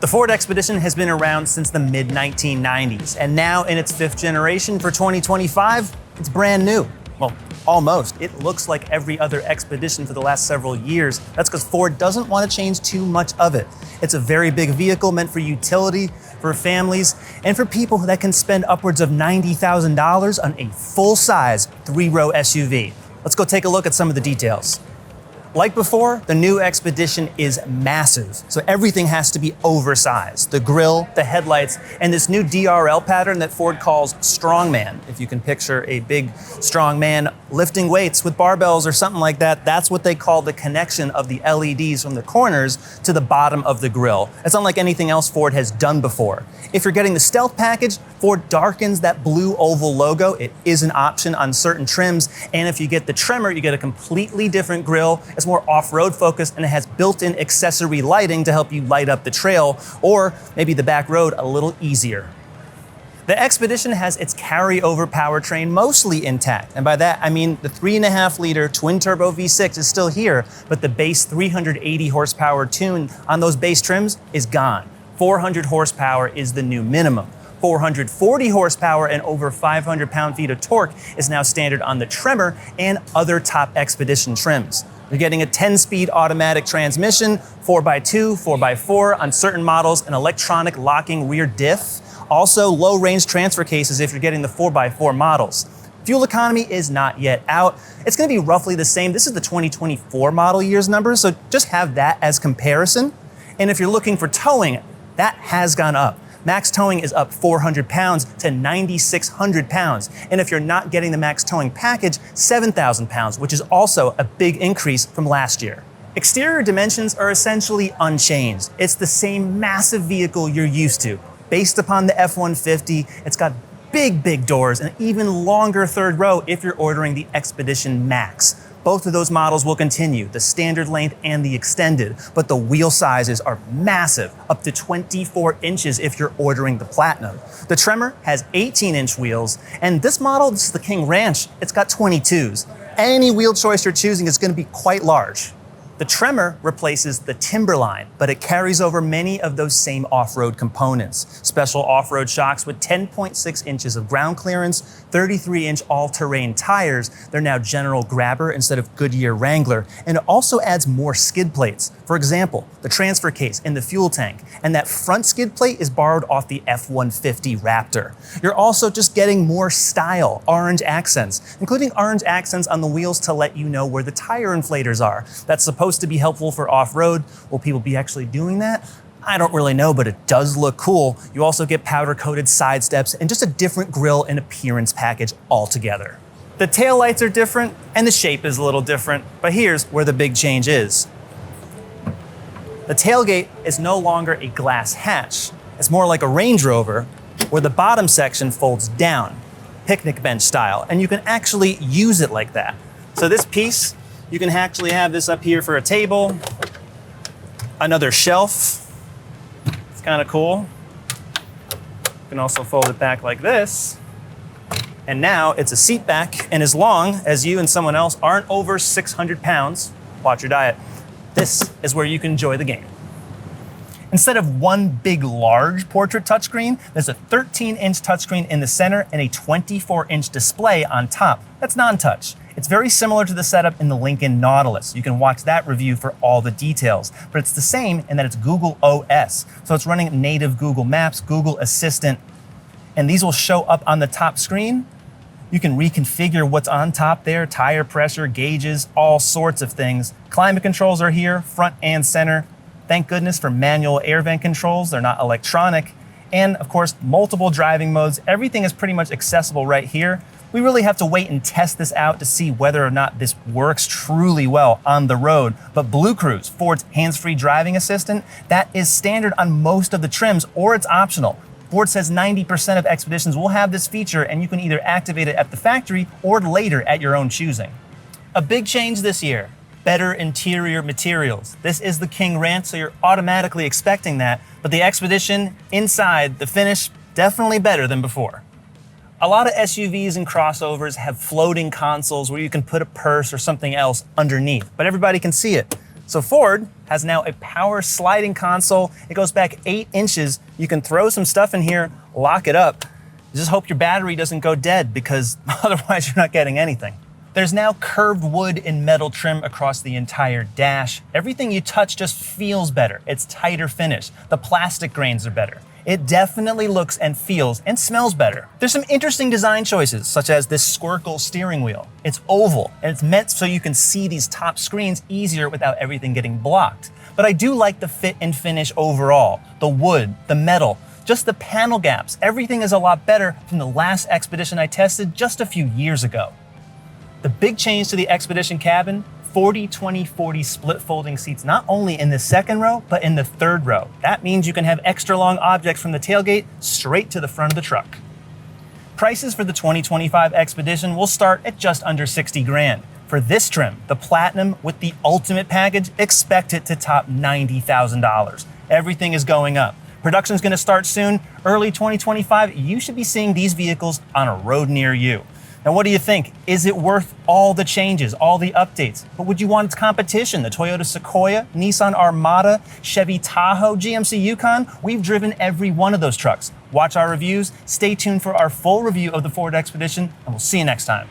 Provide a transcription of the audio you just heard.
The Ford Expedition has been around since the mid-1990s, and now in its 5th generation for 2025, it's brand new. Well, almost. It looks like every other Expedition for the last several years. That's because Ford doesn't want to change too much of it. It's a very big vehicle meant for utility, for families, and for people that can spend upwards of $90,000 on a full-size 3-row SUV. Let's go take a look at some of the details. Like before, the new Expedition is massive, so everything has to be oversized. The grille, the headlights, and this new DRL pattern that Ford calls Strongman. If you can picture a big, strong man lifting weights with barbells or something like that, that's what they call the connection of the LEDs from the corners to the bottom of the grille. It's unlike anything else Ford has done before. If you're getting the Stealth package, Ford darkens that blue oval logo. It is an option on certain trims, and if you get the Tremor, you get a completely different grille. It's more off-road focused, and it has built-in accessory lighting to help you light up the trail, or maybe the back road a little easier. The Expedition has its carryover powertrain mostly intact, and by that I mean the 3.5-liter twin-turbo V6 is still here, but the base 380 horsepower tune on those base trims is gone. 400 horsepower is the new minimum. 440 horsepower and over 500 pound-feet of torque is now standard on the Tremor and other top Expedition trims. You're getting a 10-speed automatic transmission, 4x2, 4x4 on certain models, an electronic locking rear diff. Also, low-range transfer cases if you're getting the 4x4 models. Fuel economy is not yet out. It's going to be roughly the same. This is the 2024 model year's numbers, so just have that as comparison. And if you're looking for towing, that has gone up. Max towing is up 400 pounds to 9,600 pounds. And if you're not getting the max towing package, 7,000 pounds, which is also a big increase from last year. Exterior dimensions are essentially unchanged. It's the same massive vehicle you're used to. Based upon the F-150, it's got big doors and even longer third row if you're ordering the Expedition Max. Both of those models will continue, the standard length and the extended, but the wheel sizes are massive, up to 24 inches if you're ordering the Platinum. The Tremor has 18-inch wheels, and this model, this is the King Ranch, it's got 22s. Any wheel choice you're choosing is going to be quite large. The Tremor replaces the Timberline, but it carries over many of those same off-road components. Special off-road shocks with 10.6 inches of ground clearance, 33-inch all-terrain tires. They're now General Grabber instead of Goodyear Wrangler, and it also adds more skid plates. For example, the transfer case in the fuel tank, and that front skid plate is borrowed off the F-150 Raptor. You're also just getting more style, orange accents, including orange accents on the wheels to let you know where the tire inflators are. That's supposed to be helpful for off-road. Will people be actually doing that? I don't really know, but it does look cool. You also get powder-coated side steps and just a different grille and appearance package altogether. The taillights are different and the shape is a little different, but here's where the big change is. The tailgate is no longer a glass hatch. It's more like a Range Rover, where the bottom section folds down, picnic bench style, and you can actually use it like that. So this piece, you can actually have this up here for a table, another shelf. It's kind of cool. You can also fold it back like this. And now it's a seat back, and as long as you and someone else aren't over 600 pounds, watch your diet, this is where you can enjoy the game. Instead of one big, large portrait touchscreen, there's a 13-inch touchscreen in the center and a 24-inch display on top. That's non-touch. It's very similar to the setup in the Lincoln Nautilus. You can watch that review for all the details, but it's the same in that it's Google OS. So it's running native Google Maps, Google Assistant, and these will show up on the top screen. You can reconfigure what's on top there, tire pressure, gauges, all sorts of things. Climate controls are here, front and center. Thank goodness for manual air vent controls. They're not electronic. And of course, multiple driving modes. Everything is pretty much accessible right here. We really have to wait and test this out to see whether or not this works truly well on the road. But Blue Cruise, Ford's hands-free driving assistant, that is standard on most of the trims, or it's optional. Ford says 90% of Expeditions will have this feature, and you can either activate it at the factory or later at your own choosing. A big change this year, better interior materials. This is the King Ranch, so you're automatically expecting that, but the Expedition inside, the finish, definitely better than before. A lot of SUVs and crossovers have floating consoles where you can put a purse or something else underneath, but everybody can see it. So Ford has now a power sliding console. It goes back 8 inches. You can throw some stuff in here, lock it up. Just hope your battery doesn't go dead, because otherwise you're not getting anything. There's now curved wood and metal trim across the entire dash. Everything you touch just feels better. It's tighter finish. The plastic grains are better. It definitely looks and feels and smells better. There's some interesting design choices, such as this Squircle steering wheel. It's oval, and it's meant so you can see these top screens easier without everything getting blocked. But I do like the fit and finish overall. The wood, the metal, just the panel gaps. Everything is a lot better from the last Expedition I tested just a few years ago. The big change to the Expedition cabin, 40-20-40 split folding seats, not only in the second row, but in the third row. That means you can have extra long objects from the tailgate straight to the front of the truck. Prices for the 2025 Expedition will start at just under 60 grand. For this trim, the Platinum with the Ultimate package, expect it to top $90,000. Everything is going up. Production's gonna start soon. Early 2025, you should be seeing these vehicles on a road near you. Now, what do you think? Is it worth all the changes, all the updates? But would you want its competition? The Toyota Sequoia, Nissan Armada, Chevy Tahoe, GMC Yukon? We've driven every one of those trucks. Watch our reviews, stay tuned for our full review of the Ford Expedition, and we'll see you next time.